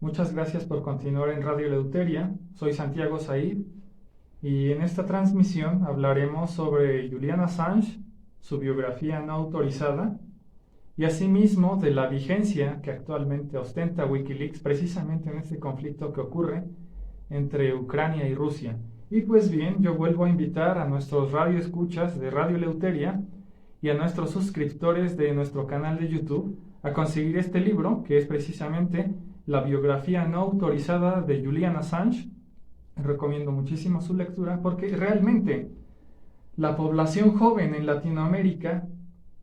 Muchas gracias por continuar en Radio Eleuteria. Soy Santiago Said y en esta transmisión hablaremos sobre Julian Assange, su biografía no autorizada y asimismo de la vigencia que actualmente ostenta Wikileaks precisamente en este conflicto que ocurre entre Ucrania y Rusia. Y pues bien, yo vuelvo a invitar a nuestros radioescuchas de Radio Eleuteria y a nuestros suscriptores de nuestro canal de YouTube a conseguir este libro, que es precisamente la biografía no autorizada de Julian Assange. Recomiendo muchísimo su lectura porque realmente la población joven en Latinoamérica,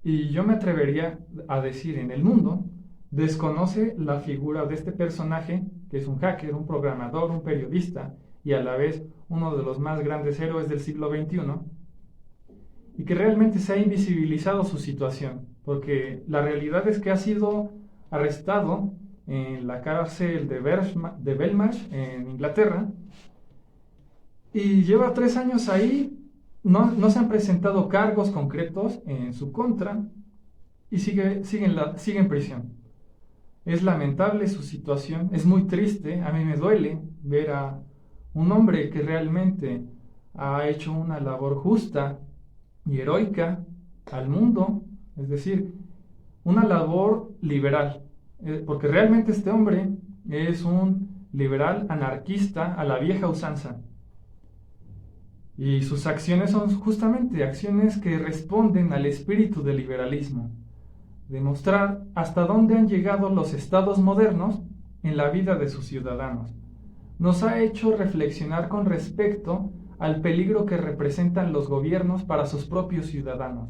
y yo me atrevería a decir en el mundo, desconoce la figura de este personaje, que es un hacker, un programador, un periodista y a la vez uno de los más grandes héroes del siglo XXI, y que realmente se ha invisibilizado su situación, porque la realidad es que ha sido arrestado en la cárcel de Belmarsh, en Inglaterra, y lleva 3 años ahí. No se han presentado cargos concretos en su contra y sigue en prisión. Es lamentable su situación, es muy triste. A mí me duele ver a un hombre que realmente ha hecho una labor justa y heroica al mundo, es decir, una labor liberal, porque realmente este hombre es un liberal anarquista a la vieja usanza. Y sus acciones son justamente acciones que responden al espíritu del liberalismo, demostrar hasta dónde han llegado los estados modernos en la vida de sus ciudadanos. Nos ha hecho reflexionar con respecto al peligro que representan los gobiernos para sus propios ciudadanos.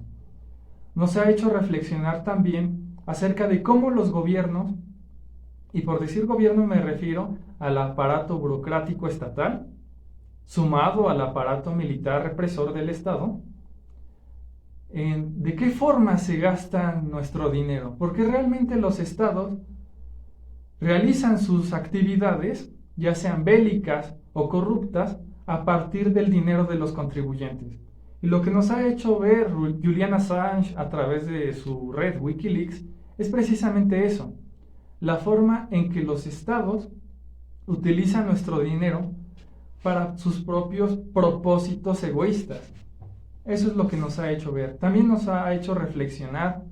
Nos ha hecho reflexionar también acerca de cómo los gobiernos, y por decir gobierno me refiero al aparato burocrático estatal, sumado al aparato militar represor del Estado, de qué forma se gasta nuestro dinero, porque realmente los estados realizan sus actividades, ya sean bélicas o corruptas, a partir del dinero de los contribuyentes. Y lo que nos ha hecho ver Julian Assange a través de su red Wikileaks es precisamente eso, la forma en que los estados utilizan nuestro dinero para sus propios propósitos egoístas. Eso es lo que nos ha hecho ver. También nos ha hecho reflexionar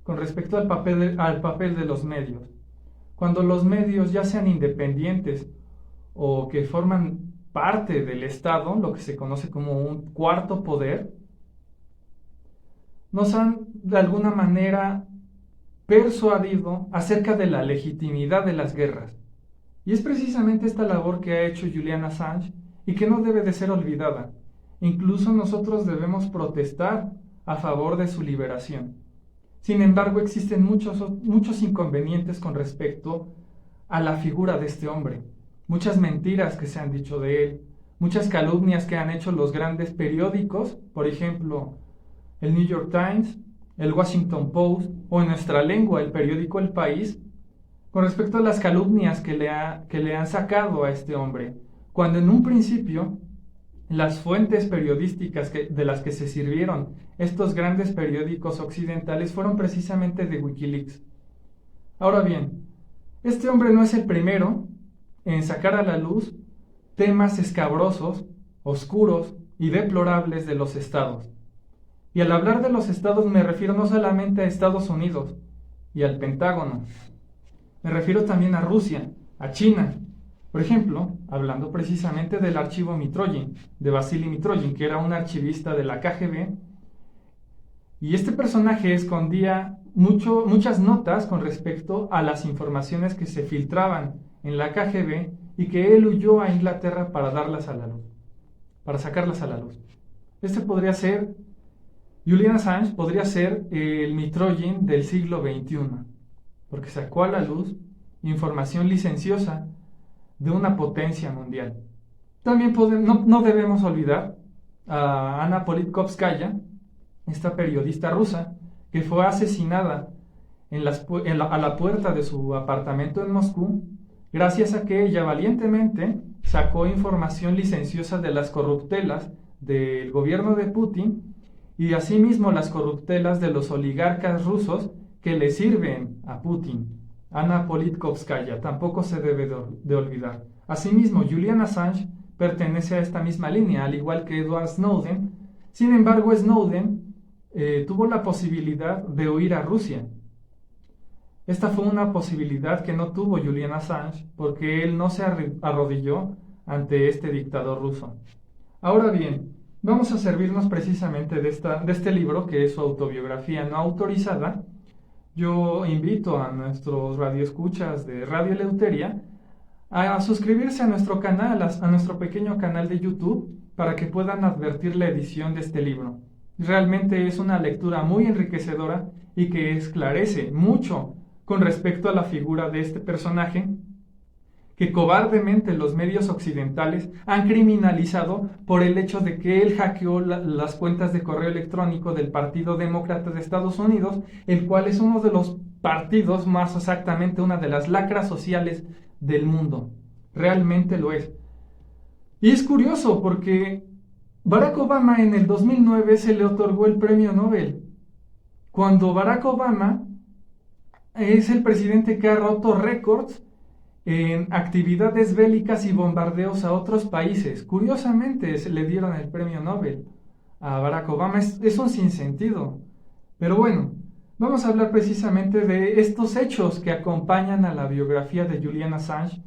con respecto al papel de los medios. Cuando los medios, ya sean independientes o que forman parte del Estado, lo que se conoce como un cuarto poder, nos han de alguna manera persuadido acerca de la legitimidad de las guerras. Y es precisamente esta labor que ha hecho Julian Assange y que no debe de ser olvidada. Incluso nosotros debemos protestar a favor de su liberación. Sin embargo, existen muchos inconvenientes con respecto a la figura de este hombre. Muchas mentiras que se han dicho de él, muchas calumnias que han hecho los grandes periódicos, por ejemplo, el New York Times, el Washington Post o en nuestra lengua el periódico El País, con respecto a las calumnias que le han sacado a este hombre, cuando en un principio las fuentes periodísticas de las que se sirvieron estos grandes periódicos occidentales fueron precisamente de Wikileaks. Ahora bien, este hombre no es el primero en sacar a la luz temas escabrosos, oscuros y deplorables de los estados. Y al hablar de los estados me refiero no solamente a Estados Unidos y al Pentágono, me refiero también a Rusia, a China. Por ejemplo, hablando precisamente del archivo Mitrogin, de Vasily Mitrogin, que era un archivista de la KGB, y este personaje escondía muchas notas con respecto a las informaciones que se filtraban en la KGB y que él huyó a Inglaterra para darlas a la luz, para sacarlas a la luz. Julian Assange podría ser el Mitrogin del siglo XXI, porque sacó a la luz información licenciosa de una potencia mundial. También no debemos olvidar a Anna Politkovskaya, esta periodista rusa, que fue asesinada a la puerta de su apartamento en Moscú, gracias a que ella valientemente sacó información licenciosa de las corruptelas del gobierno de Putin y asimismo las corruptelas de los oligarcas rusos que le sirven a Putin. Ana Politkovskaya, tampoco se debe de olvidar. Asimismo, Julian Assange pertenece a esta misma línea, al igual que Edward Snowden. Sin embargo, Snowden tuvo la posibilidad de huir a Rusia. Esta fue una posibilidad que no tuvo Julian Assange porque él no se arrodilló ante este dictador ruso. Ahora bien, vamos a servirnos precisamente de este libro, que es su autobiografía no autorizada. Yo invito a nuestros radioescuchas de Radio Eleuteria a suscribirse a nuestro canal, a nuestro pequeño canal de YouTube, para que puedan advertir la edición de este libro. Realmente es una lectura muy enriquecedora y que esclarece mucho con respecto a la figura de este personaje que cobardemente los medios occidentales han criminalizado por el hecho de que él hackeó las cuentas de correo electrónico del Partido Demócrata de Estados Unidos, el cual es uno de los partidos, más exactamente una de las lacras sociales del mundo. Realmente lo es. Y es curioso porque Barack Obama en el 2009 se le otorgó el premio Nobel, cuando Barack Obama es el presidente que ha roto récords en actividades bélicas y bombardeos a otros países. Curiosamente se le dieron el premio Nobel a Barack Obama. Es un sinsentido. Pero bueno, vamos a hablar precisamente de estos hechos que acompañan a la biografía de Julian Assange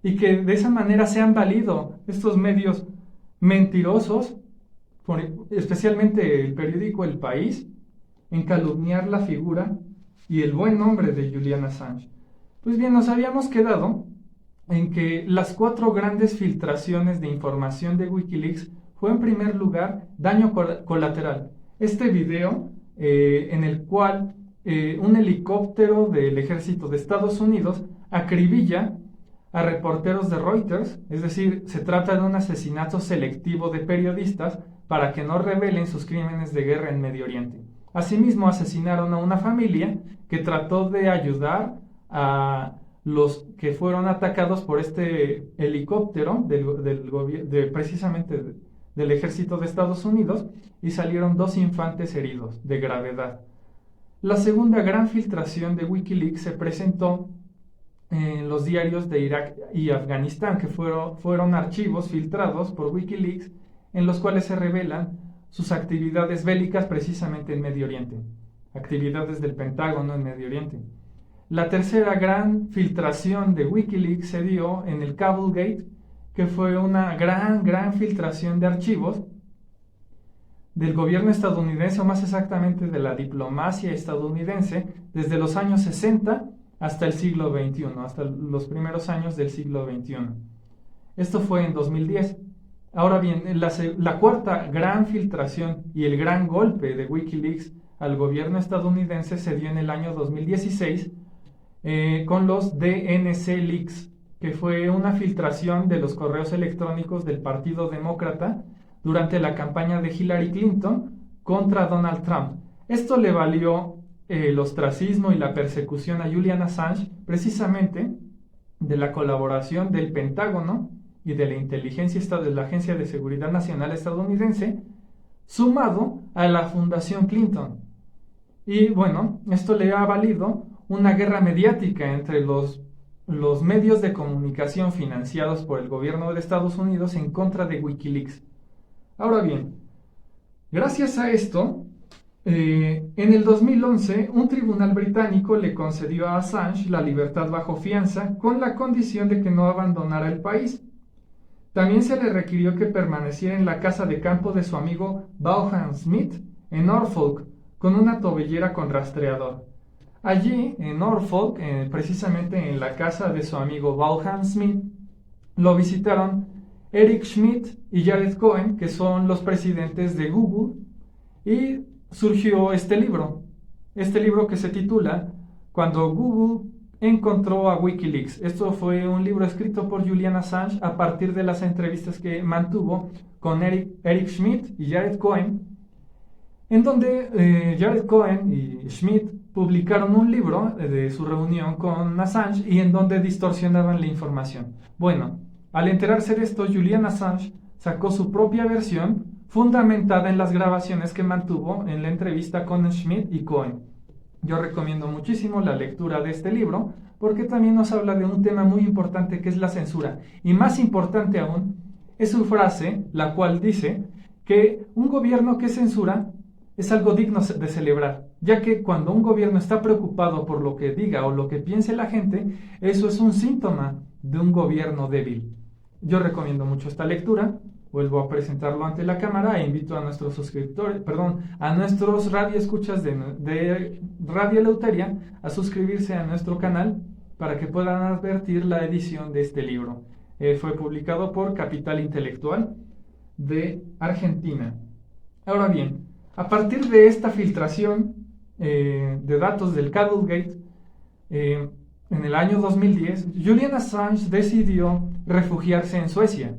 y que de esa manera se han valido estos medios mentirosos, especialmente el periódico El País, en calumniar la figura y el buen nombre de Julian Assange. Pues bien, nos habíamos quedado en que las 4 grandes filtraciones de información de Wikileaks fue en primer lugar daño colateral. Este video en el cual un helicóptero del ejército de Estados Unidos acribilla a reporteros de Reuters, es decir, se trata de un asesinato selectivo de periodistas para que no revelen sus crímenes de guerra en Medio Oriente. Asimismo, asesinaron a una familia que trató de ayudar a los que fueron atacados por este helicóptero precisamente del ejército de Estados Unidos, y salieron 2 infantes heridos de gravedad. La segunda gran filtración de Wikileaks se presentó en los diarios de Irak y Afganistán, que fueron archivos filtrados por Wikileaks en los cuales se revelan sus actividades bélicas precisamente en Medio Oriente, actividades del Pentágono en Medio Oriente. La tercera gran filtración de Wikileaks se dio en el Cablegate, que fue una gran filtración de archivos del gobierno estadounidense, o más exactamente de la diplomacia estadounidense, desde los años 60 hasta el siglo XXI, hasta los primeros años del siglo XXI. Esto fue en 2010. Ahora bien, la cuarta gran filtración y el gran golpe de Wikileaks al gobierno estadounidense se dio en el año 2016 con los DNC Leaks, que fue una filtración de los correos electrónicos del Partido Demócrata durante la campaña de Hillary Clinton contra Donald Trump. Esto le valió el ostracismo y la persecución a Julian Assange, precisamente de la colaboración del Pentágono y de la inteligencia de la Agencia de Seguridad Nacional estadounidense, sumado a la Fundación Clinton. Y bueno, esto le ha valido una guerra mediática entre los medios de comunicación financiados por el gobierno de Estados Unidos en contra de Wikileaks. Ahora bien, gracias a esto, en el 2011, un tribunal británico le concedió a Assange la libertad bajo fianza con la condición de que no abandonara el país. También se le requirió que permaneciera en la casa de campo de su amigo Vaughan Smith en Norfolk, con una tobillera con rastreador. Allí, en Norfolk, precisamente en la casa de su amigo Vaughan Smith, lo visitaron Eric Schmidt y Jared Cohen, que son los presidentes de Google, y surgió este libro que se titula Cuando Google encontró a Wikileaks. Esto fue un libro escrito por Julian Assange a partir de las entrevistas que mantuvo con Eric Schmidt y Jared Cohen, en donde Jared Cohen y Schmidt publicaron un libro de su reunión con Assange y en donde distorsionaban la información. Bueno, al enterarse de esto, Julian Assange sacó su propia versión fundamentada en las grabaciones que mantuvo en la entrevista con Schmidt y Cohen. Yo recomiendo muchísimo la lectura de este libro porque también nos habla de un tema muy importante que es la censura. Y más importante aún es su frase, la cual dice que un gobierno que censura es algo digno de celebrar, ya que cuando un gobierno está preocupado por lo que diga o lo que piense la gente, eso es un síntoma de un gobierno débil. Yo recomiendo mucho esta lectura, vuelvo a presentarlo ante la cámara e invito a nuestros suscriptores, a nuestros radioescuchas de Radio Eleuteria a suscribirse a nuestro canal para que puedan advertir la edición de este libro. Fue publicado por Capital Intelectual de Argentina. Ahora bien, a partir de esta filtración de datos del Cablegate, en el año 2010, Julian Assange decidió refugiarse en Suecia,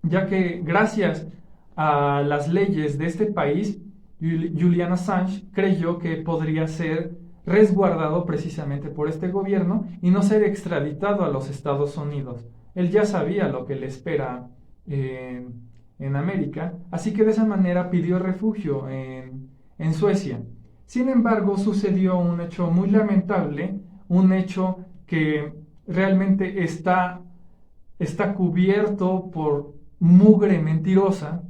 ya que gracias a las leyes de este país, Julian Assange creyó que podría ser resguardado precisamente por este gobierno y no ser extraditado a los Estados Unidos. Él ya sabía lo que le espera en América, así que de esa manera pidió refugio en Suecia. Sin embargo, sucedió un hecho muy lamentable, un hecho que realmente está cubierto por mugre mentirosa,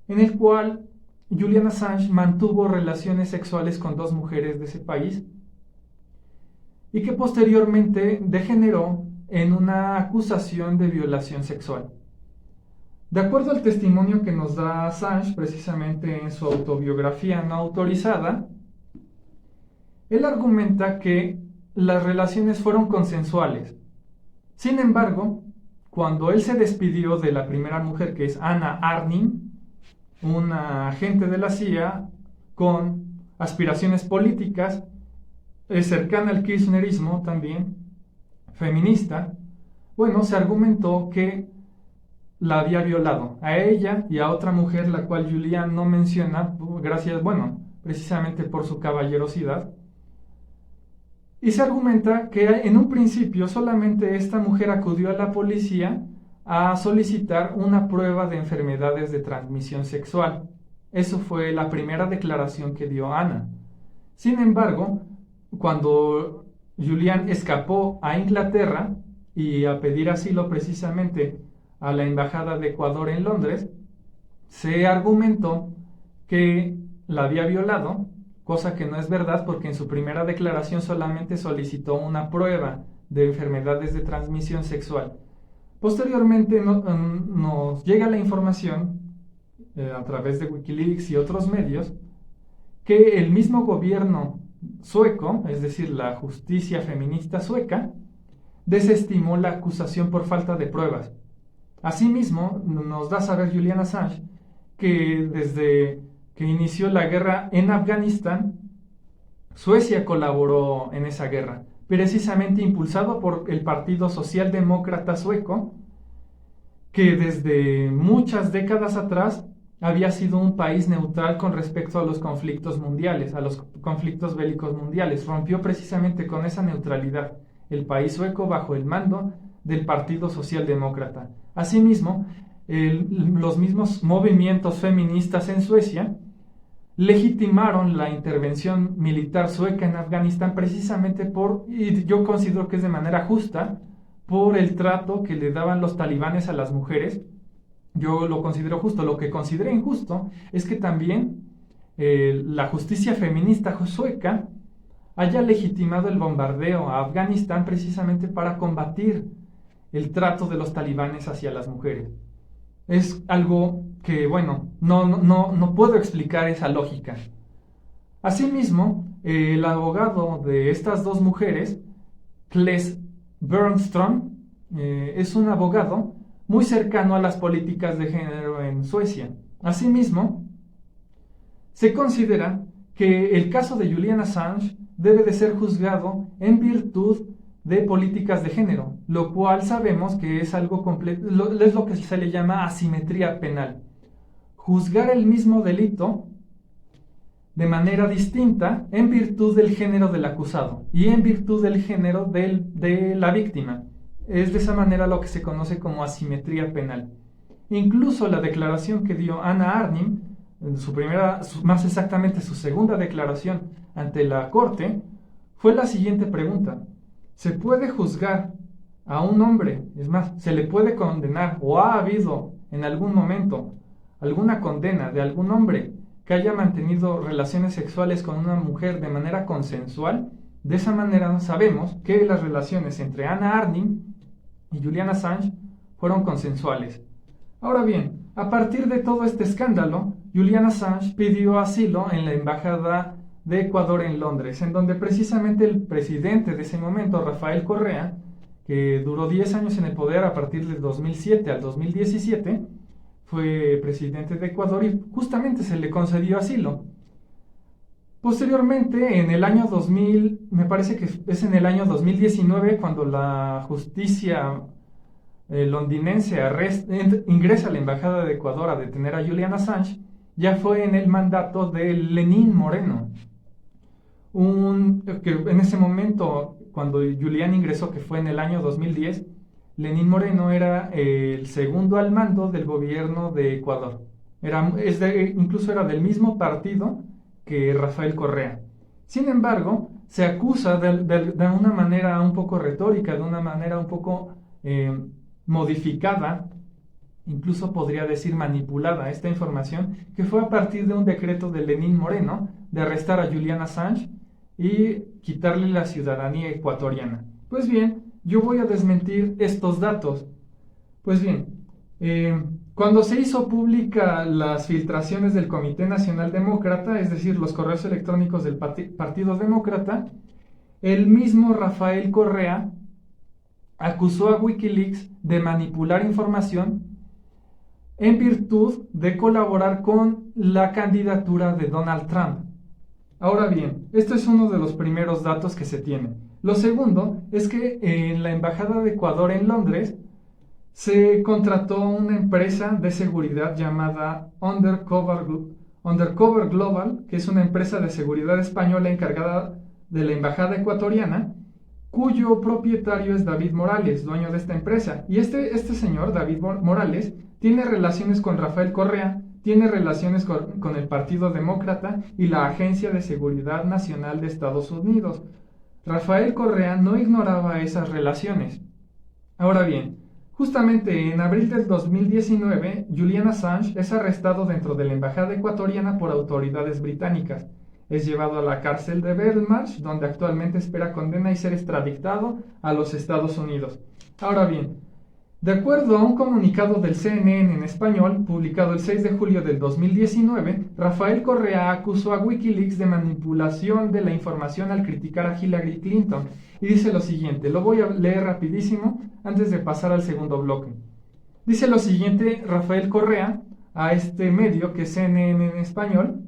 en el cual Julian Assange mantuvo relaciones sexuales con 2 mujeres de ese país y que posteriormente degeneró en una acusación de violación sexual. De acuerdo al testimonio que nos da Assange, precisamente en su autobiografía no autorizada, él argumenta que las relaciones fueron consensuales. Sin embargo, cuando él se despidió de la primera mujer, que es Anna Arnim, una agente de la CIA con aspiraciones políticas, cercana al kirchnerismo también, feminista, bueno, se argumentó que la había violado a ella y a otra mujer, la cual Julian no menciona, precisamente por su caballerosidad. Y se argumenta que en un principio solamente esta mujer acudió a la policía a solicitar una prueba de enfermedades de transmisión sexual. Eso fue la primera declaración que dio Ana. Sin embargo, cuando Julian escapó a Inglaterra y a pedir asilo precisamente a la Embajada de Ecuador en Londres, se argumentó que la había violado, cosa que no es verdad porque en su primera declaración solamente solicitó una prueba de enfermedades de transmisión sexual. Posteriormente nos llega la información a través de Wikileaks y otros medios que el mismo gobierno sueco, es decir, la justicia feminista sueca, desestimó la acusación por falta de pruebas. Asimismo, nos da a saber Julian Assange que desde que inició la guerra en Afganistán, Suecia colaboró en esa guerra, precisamente impulsado por el Partido Socialdemócrata Sueco, que desde muchas décadas atrás había sido un país neutral con respecto a los conflictos mundiales, a los conflictos bélicos mundiales. Rompió precisamente con esa neutralidad el país sueco bajo el mando del Partido Socialdemócrata. Asimismo, los mismos movimientos feministas en Suecia legitimaron la intervención militar sueca en Afganistán precisamente y yo considero que es de manera justa, por el trato que le daban los talibanes a las mujeres. Yo lo considero justo. Lo que consideré injusto es que también la justicia feminista sueca haya legitimado el bombardeo a Afganistán precisamente para combatir el trato de los talibanes hacia las mujeres. Es algo que, no puedo explicar esa lógica. Asimismo, el abogado de estas 2 mujeres, Kles Bernström, es un abogado muy cercano a las políticas de género en Suecia. Asimismo, se considera que el caso de Julian Assange debe de ser juzgado en virtud de políticas de género, lo cual sabemos que es algo completo, es lo que se le llama asimetría penal. Juzgar el mismo delito de manera distinta en virtud del género del acusado y en virtud del género de la víctima. Es de esa manera lo que se conoce como asimetría penal. Incluso la declaración que dio Anna Arnim, más exactamente su segunda declaración ante la corte, fue la siguiente pregunta: se puede juzgar a un hombre, es más, se le puede condenar o ha habido en algún momento alguna condena de algún hombre que haya mantenido relaciones sexuales con una mujer de manera consensual, de esa manera sabemos que las relaciones entre Hannah Arendt y Julian Assange fueron consensuales. Ahora bien, a partir de todo este escándalo, Julian Assange pidió asilo en la Embajada de Ecuador en Londres, en donde precisamente el presidente de ese momento, Rafael Correa, que duró 10 años en el poder a partir del 2007 al 2017, fue presidente de Ecuador y justamente se le concedió asilo. Posteriormente, en el año 2000, me parece que es en el año 2019, cuando la justicia londinense ingresa a la Embajada de Ecuador a detener a Julian Assange, ya fue en el mandato de Lenín Moreno, que en ese momento, cuando Julian ingresó, que fue en el año 2010, Lenín Moreno era el segundo al mando del gobierno de Ecuador. Incluso era del mismo partido que Rafael Correa. Sin embargo, se acusa de una manera un poco retórica, de una manera un poco modificada, incluso podría decir manipulada, esta información, que fue a partir de un decreto de Lenín Moreno de arrestar a Julian Assange y quitarle la ciudadanía ecuatoriana. Pues bien, yo voy a desmentir estos datos. Pues bien, cuando se hizo pública las filtraciones del Comité Nacional Demócrata, es decir, los correos electrónicos del Partido Demócrata, el mismo Rafael Correa acusó a Wikileaks de manipular información en virtud de colaborar con la candidatura de Donald Trump. Ahora bien, esto es uno de los primeros datos que se tiene. Lo segundo es que en la Embajada de Ecuador en Londres se contrató una empresa de seguridad llamada Undercover Global, que es una empresa de seguridad española encargada de la Embajada ecuatoriana, cuyo propietario es David Morales, dueño de esta empresa. Y este señor, David Morales, tiene relaciones con Rafael Correa, tiene relaciones con el Partido Demócrata y la Agencia de Seguridad Nacional de Estados Unidos. Rafael Correa no ignoraba esas relaciones. Ahora bien, justamente en abril del 2019, Julian Assange es arrestado dentro de la Embajada ecuatoriana por autoridades británicas. Es llevado a la cárcel de Belmarsh, donde actualmente espera condena y ser extraditado a los Estados Unidos. Ahora bien, de acuerdo a un comunicado del CNN en español, publicado el 6 de julio del 2019, Rafael Correa acusó a Wikileaks de manipulación de la información al criticar a Hillary Clinton. Y dice lo siguiente, lo voy a leer rapidísimo antes de pasar al segundo bloque. Dice lo siguiente Rafael Correa a este medio que es CNN en español.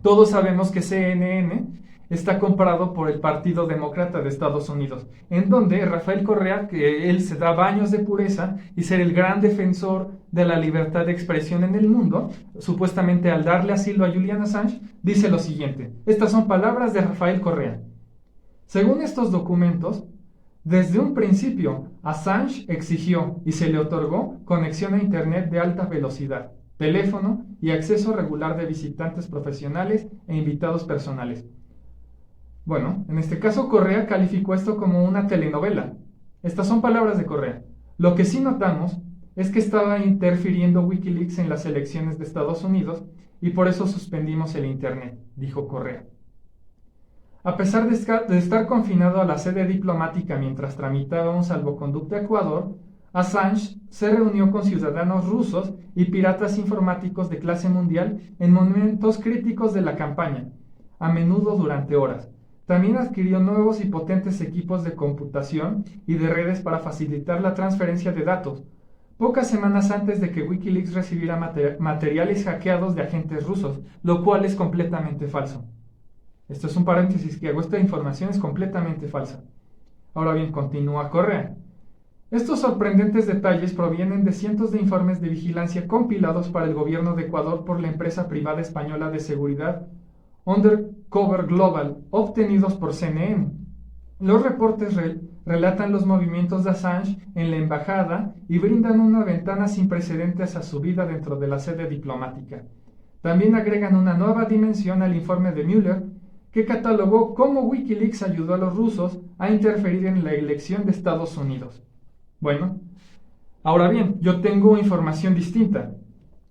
Todos sabemos que CNN está comprado por el Partido Demócrata de Estados Unidos, en donde Rafael Correa, que él se da baños de pureza y ser el gran defensor de la libertad de expresión en el mundo, supuestamente al darle asilo a Julian Assange, dice lo siguiente. Estas son palabras de Rafael Correa. Según estos documentos, desde un principio, Assange exigió y se le otorgó conexión a Internet de alta velocidad, teléfono y acceso regular de visitantes profesionales e invitados personales. Bueno, en este caso Correa calificó esto como una telenovela. Estas son palabras de Correa. Lo que sí notamos es que estaba interfiriendo Wikileaks en las elecciones de Estados Unidos y por eso suspendimos el Internet, dijo Correa. A pesar de estar confinado a la sede diplomática mientras tramitaba un salvoconducto a Ecuador, Assange se reunió con ciudadanos rusos y piratas informáticos de clase mundial en momentos críticos de la campaña, a menudo durante horas. También adquirió nuevos y potentes equipos de computación y de redes para facilitar la transferencia de datos, pocas semanas antes de que Wikileaks recibiera materiales hackeados de agentes rusos, lo cual es completamente falso. Esto es un paréntesis que hago, esta información es completamente falsa. Ahora bien, continúa Correa. Estos sorprendentes detalles provienen de cientos de informes de vigilancia compilados para el gobierno de Ecuador por la empresa privada española de seguridad Undercover Global, obtenidos por CNN. Los reportes relatan los movimientos de Assange en la embajada y brindan una ventana sin precedentes a su vida dentro de la sede diplomática. También agregan una nueva dimensión al informe de Mueller, que catalogó cómo Wikileaks ayudó a los rusos a interferir en la elección de Estados Unidos. Bueno, ahora bien, yo tengo información distinta,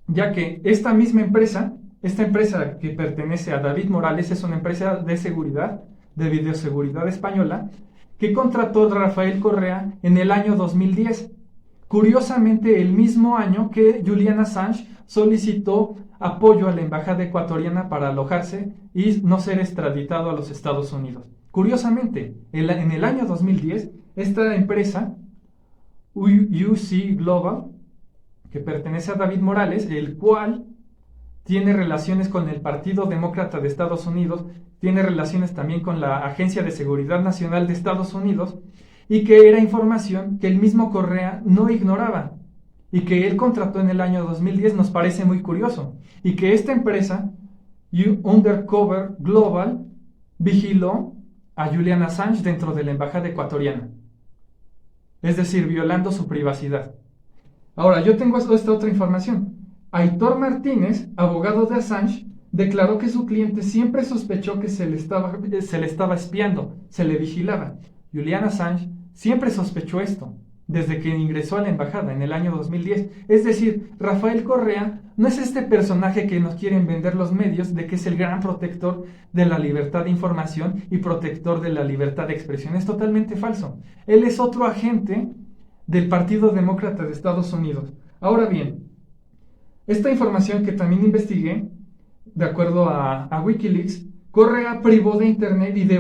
ya que esta misma empresa, esta empresa que pertenece a David Morales, es una empresa de seguridad, de videoseguridad española, que contrató a Rafael Correa en el año 2010. Curiosamente, el mismo año que Julian Assange solicitó apoyo a la embajada ecuatoriana para alojarse y no ser extraditado a los Estados Unidos. Curiosamente, en el año 2010, esta empresa, UC Global, que pertenece a David Morales, el cual tiene relaciones con el Partido Demócrata de Estados Unidos, tiene relaciones también con la Agencia de Seguridad Nacional de Estados Unidos, y que era información que el mismo Correa no ignoraba y que él contrató en el año 2010, nos parece muy curioso, y que esta empresa, Undercover Global, vigiló a Julian Assange dentro de la embajada ecuatoriana, es decir, violando su privacidad. Ahora, yo tengo esta otra información. Aitor Martínez, abogado de Assange, declaró que su cliente siempre sospechó que se le estaba espiando, se le vigilaba. Julian Assange siempre sospechó esto, desde que ingresó a la embajada en el año 2010. Es decir, Rafael Correa no es este personaje que nos quieren vender los medios de que es el gran protector de la libertad de información y protector de la libertad de expresión. Es totalmente falso. Él es otro agente del Partido Demócrata de Estados Unidos. Ahora bien, esta información que también investigué, de acuerdo a Wikileaks, Correa privó de internet y de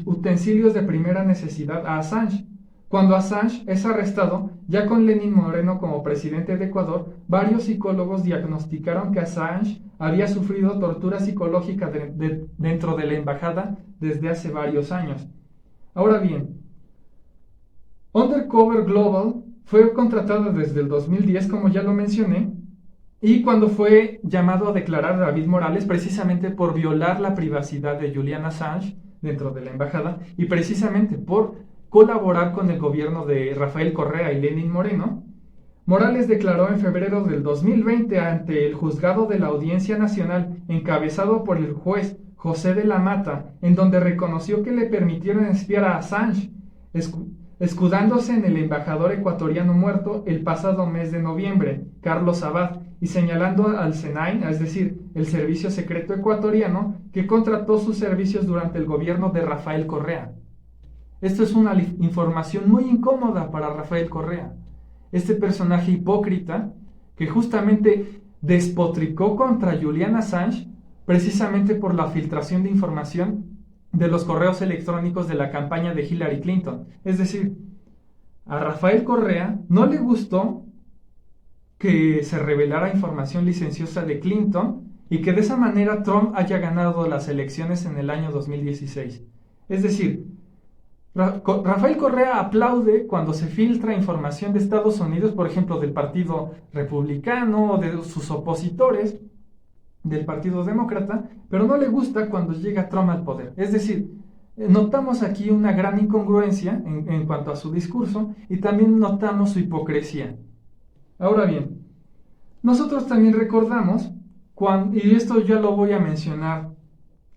utensilios de primera necesidad a Assange. Cuando Assange es arrestado, ya con Lenín Moreno como presidente de Ecuador, varios psicólogos diagnosticaron que Assange había sufrido tortura psicológica dentro de la embajada desde hace varios años. Ahora bien, Undercover Global fue contratada desde el 2010, como ya lo mencioné, y cuando fue llamado a declarar David Morales precisamente por violar la privacidad de Julian Assange dentro de la embajada y precisamente por colaborar con el gobierno de Rafael Correa y Lenín Moreno, Morales declaró en febrero del 2020 ante el juzgado de la Audiencia Nacional encabezado por el juez José de la Mata, en donde reconoció que le permitieron espiar a Assange, escudándose en el embajador ecuatoriano muerto el pasado mes de noviembre, Carlos Abad, y señalando al SENAI, es decir, el Servicio Secreto Ecuatoriano, que contrató sus servicios durante el gobierno de Rafael Correa. Esto es una información muy incómoda para Rafael Correa, este personaje hipócrita que justamente despotricó contra Julian Assange precisamente por la filtración de información de los correos electrónicos de la campaña de Hillary Clinton. Es decir, a Rafael Correa no le gustó que se revelara información licenciosa de Clinton y que de esa manera Trump haya ganado las elecciones en el año 2016. Es decir, Rafael Correa aplaude cuando se filtra información de Estados Unidos, por ejemplo, del Partido Republicano o de sus opositores del Partido Demócrata, pero no le gusta cuando llega Trump al poder. Es decir, notamos aquí una gran incongruencia en cuanto a su discurso y también notamos su hipocresía. Ahora bien, nosotros también recordamos, y esto ya lo voy a mencionar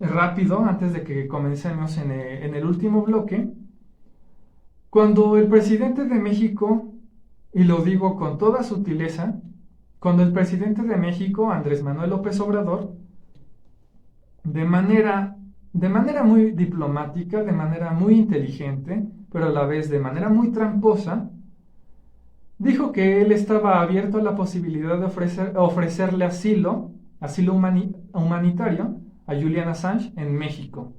rápido antes de que comencemos en el último bloque, cuando el presidente de México, y lo digo con toda sutileza, cuando el presidente de México, Andrés Manuel López Obrador, de manera muy diplomática, de manera muy inteligente, pero a la vez de manera muy tramposa, dijo que él estaba abierto a la posibilidad de ofrecerle asilo humanitario a Julian Assange en México.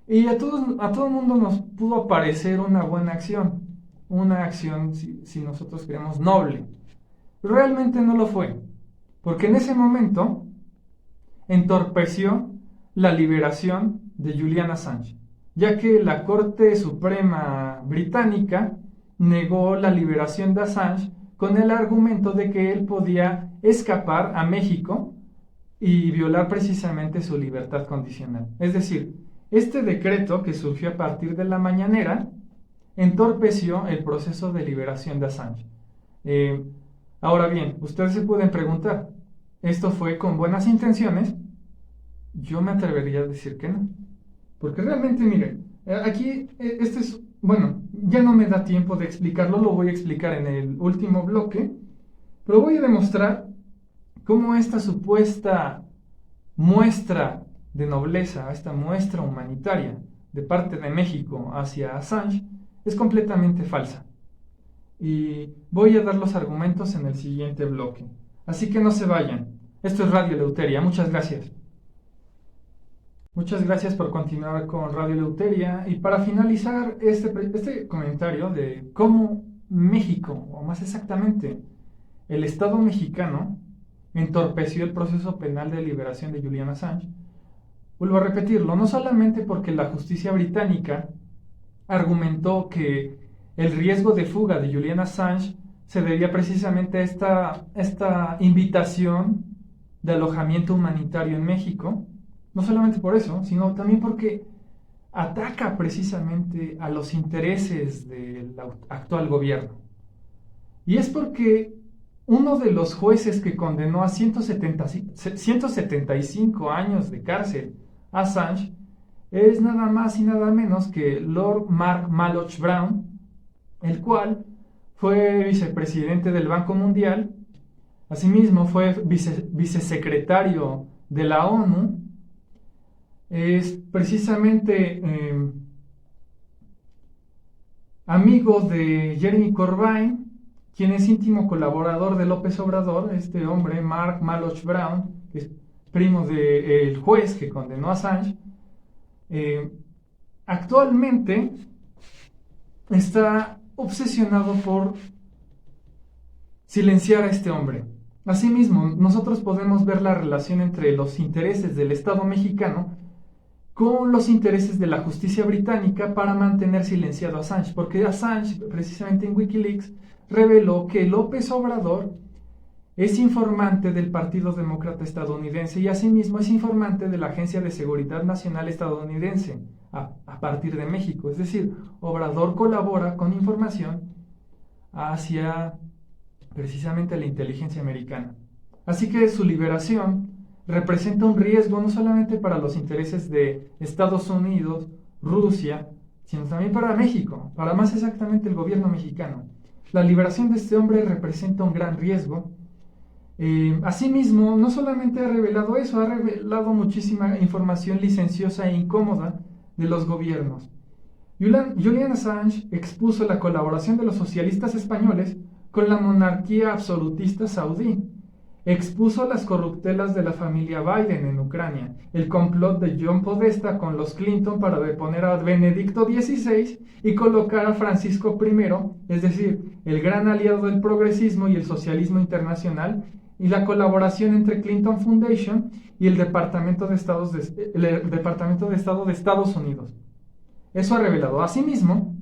Y a todo el mundo nos pudo parecer una buena acción, una acción, si nosotros queremos, noble. Realmente no lo fue, porque en ese momento entorpeció la liberación de Julian Assange, ya que la Corte Suprema Británica negó la liberación de Assange con el argumento de que él podía escapar a México y violar precisamente su libertad condicional. Es decir, este decreto que surgió a partir de la mañanera entorpeció el proceso de liberación de Assange. Ahora bien, ustedes se pueden preguntar, ¿esto fue con buenas intenciones? Yo me atrevería a decir que no. Porque realmente, miren, aquí este es, bueno, ya no me da tiempo de explicarlo, lo voy a explicar en el último bloque, pero voy a demostrar cómo esta supuesta muestra de nobleza, esta muestra humanitaria de parte de México hacia Assange es completamente falsa. Y voy a dar los argumentos en el siguiente bloque. Así que no se vayan. Esto es Radio Eleuteria. Muchas gracias. Muchas gracias por continuar con Radio Eleuteria. Y para finalizar este comentario de cómo México, o más exactamente, el Estado mexicano, entorpeció el proceso penal de liberación de Julian Assange, vuelvo a repetirlo, no solamente porque la justicia británica argumentó que el riesgo de fuga de Julian Assange se debía precisamente a esta invitación de alojamiento humanitario en México, no solamente por eso, sino también porque ataca precisamente a los intereses del actual gobierno. Y es porque uno de los jueces que condenó a 175 años de cárcel a Assange es nada más y nada menos que Lord Mark Malloch Brown, el cual fue vicepresidente del Banco Mundial, asimismo fue vicesecretario de la ONU, es precisamente amigo de Jeremy Corbyn, quien es íntimo colaborador de López Obrador, este hombre, Mark Malloch Brown, que es primo del juez que condenó a Assange. Actualmente está obsesionado por silenciar a este hombre. Asimismo, nosotros podemos ver la relación entre los intereses del Estado mexicano con los intereses de la justicia británica para mantener silenciado a Assange, porque Assange, precisamente en Wikileaks, reveló que López Obrador es informante del Partido Demócrata estadounidense y asimismo es informante de la Agencia de Seguridad Nacional estadounidense a partir de México. Es decir, Obrador colabora con información hacia precisamente la inteligencia americana. Así que su liberación representa un riesgo no solamente para los intereses de Estados Unidos, Rusia, sino también para México, para más exactamente el gobierno mexicano. La liberación de este hombre representa un gran riesgo. Asimismo, no solamente ha revelado eso, ha revelado muchísima información licenciosa e incómoda de los gobiernos. Julian Assange expuso la colaboración de los socialistas españoles con la monarquía absolutista saudí. Expuso las corruptelas de la familia Biden en Ucrania, el complot de John Podesta con los Clinton para deponer a Benedicto XVI y colocar a Francisco I, es decir, el gran aliado del progresismo y el socialismo internacional, y la colaboración entre Clinton Foundation y el Departamento de Estado de Estados Unidos. Eso ha revelado. Asimismo,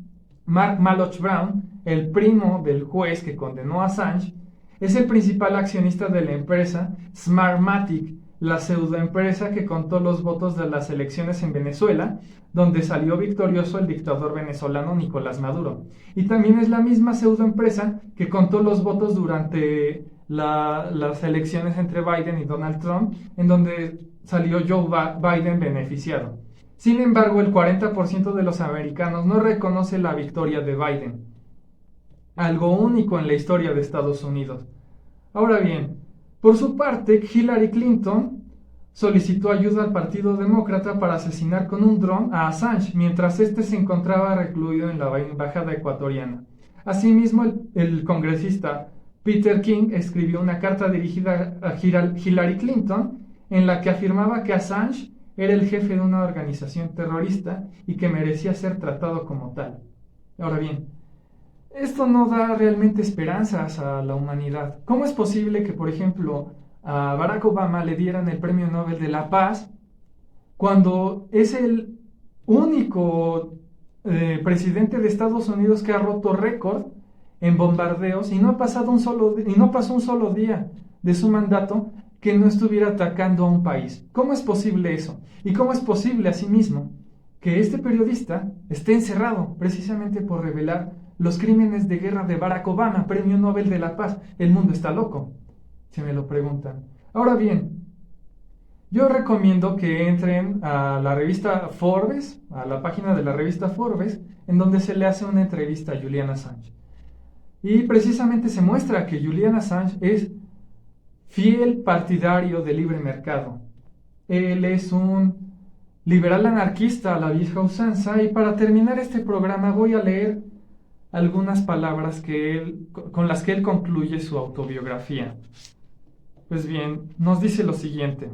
Mark Malloch Brown, el primo del juez que condenó a Assange, es el principal accionista de la empresa Smartmatic, la pseudoempresa que contó los votos de las elecciones en Venezuela, donde salió victorioso el dictador venezolano Nicolás Maduro. Y también es la misma pseudoempresa que contó los votos durante las elecciones entre Biden y Donald Trump, en donde salió Joe Biden beneficiado. Sin embargo, el 40% de los americanos no reconoce la victoria de Biden, algo único en la historia de Estados Unidos. Ahora bien, por su parte, Hillary Clinton solicitó ayuda al Partido Demócrata para asesinar con un dron a Assange, mientras este se encontraba recluido en la embajada ecuatoriana. Asimismo, el congresista Peter King escribió una carta dirigida a Hillary Clinton en la que afirmaba que Assange era el jefe de una organización terrorista y que merecía ser tratado como tal. Ahora bien, esto no da realmente esperanzas a la humanidad. ¿Cómo es posible que, por ejemplo, a Barack Obama le dieran el Premio Nobel de la Paz cuando es el único presidente de Estados Unidos que ha roto récord en bombardeos y no pasó un solo día de su mandato que no estuviera atacando a un país? ¿Cómo es posible eso? ¿Y cómo es posible, asimismo, que este periodista esté encerrado precisamente por revelar los crímenes de guerra de Barack Obama, Premio Nobel de la Paz? El mundo está loco, si me lo preguntan. Ahora bien, Yo recomiendo que entren a la revista Forbes, a la página de la revista Forbes, en donde se le hace una entrevista a Julian Assange. Y precisamente se muestra que Julian Assange es fiel partidario del libre mercado. Él es un liberal anarquista a la vieja usanza, y para terminar este programa voy a leer algunas palabras con las que él concluye su autobiografía. Pues bien, nos dice lo siguiente.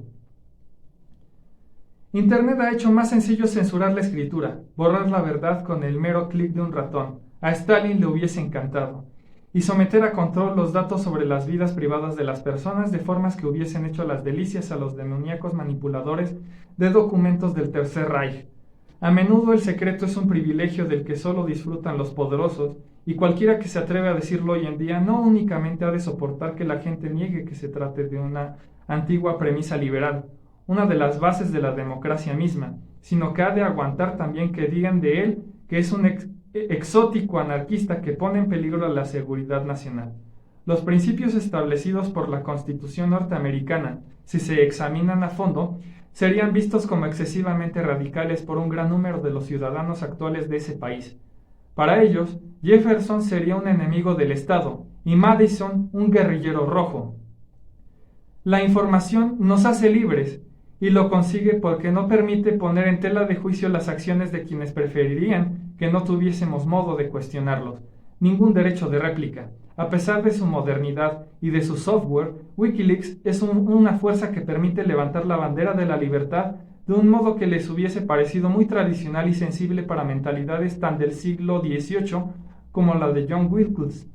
Internet ha hecho más sencillo censurar la escritura, borrar la verdad con el mero clic de un ratón. A Stalin le hubiese encantado. Y someter a control los datos sobre las vidas privadas de las personas de formas que hubiesen hecho las delicias a los demoníacos manipuladores de documentos del Tercer Reich. A menudo el secreto es un privilegio del que solo disfrutan los poderosos, y cualquiera que se atreve a decirlo hoy en día no únicamente ha de soportar que la gente niegue que se trate de una antigua premisa liberal, una de las bases de la democracia misma, sino que ha de aguantar también que digan de él que es un exótico anarquista que pone en peligro la seguridad nacional. Los principios establecidos por la Constitución norteamericana, si se examinan a fondo, serían vistos como excesivamente radicales por un gran número de los ciudadanos actuales de ese país. Para ellos, Jefferson sería un enemigo del Estado y Madison un guerrillero rojo. La información nos hace libres, y lo consigue porque no permite poner en tela de juicio las acciones de quienes preferirían que no tuviésemos modo de cuestionarlos, ningún derecho de réplica. A pesar de su modernidad y de su software, Wikileaks es una fuerza que permite levantar la bandera de la libertad de un modo que les hubiese parecido muy tradicional y sensible para mentalidades tan del siglo XVIII como la de John Wilkes.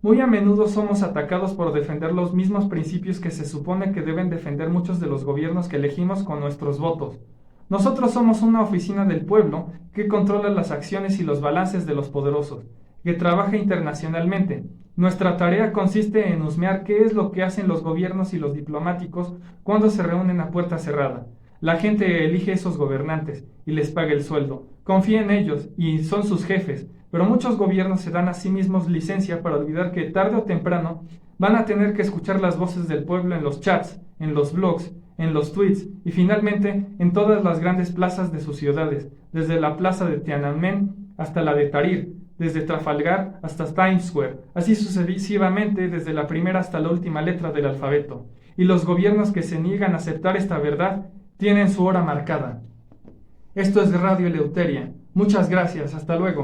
Muy a menudo somos atacados por defender los mismos principios que se supone que deben defender muchos de los gobiernos que elegimos con nuestros votos. Nosotros somos una oficina del pueblo que controla las acciones y los balances de los poderosos, que trabaja internacionalmente. Nuestra tarea consiste en husmear qué es lo que hacen los gobiernos y los diplomáticos cuando se reúnen a puerta cerrada. La gente elige esos gobernantes y les paga el sueldo. Confía en ellos y son sus jefes. Pero muchos gobiernos se dan a sí mismos licencia para olvidar que tarde o temprano van a tener que escuchar las voces del pueblo en los chats, en los blogs, en los tweets y finalmente en todas las grandes plazas de sus ciudades, desde la plaza de Tiananmen hasta la de Tahrir, desde Trafalgar hasta Times Square, así sucesivamente desde la primera hasta la última letra del alfabeto. Y los gobiernos que se niegan a aceptar esta verdad tienen su hora marcada. Esto es Radio Eleuteria. Muchas gracias. Hasta luego.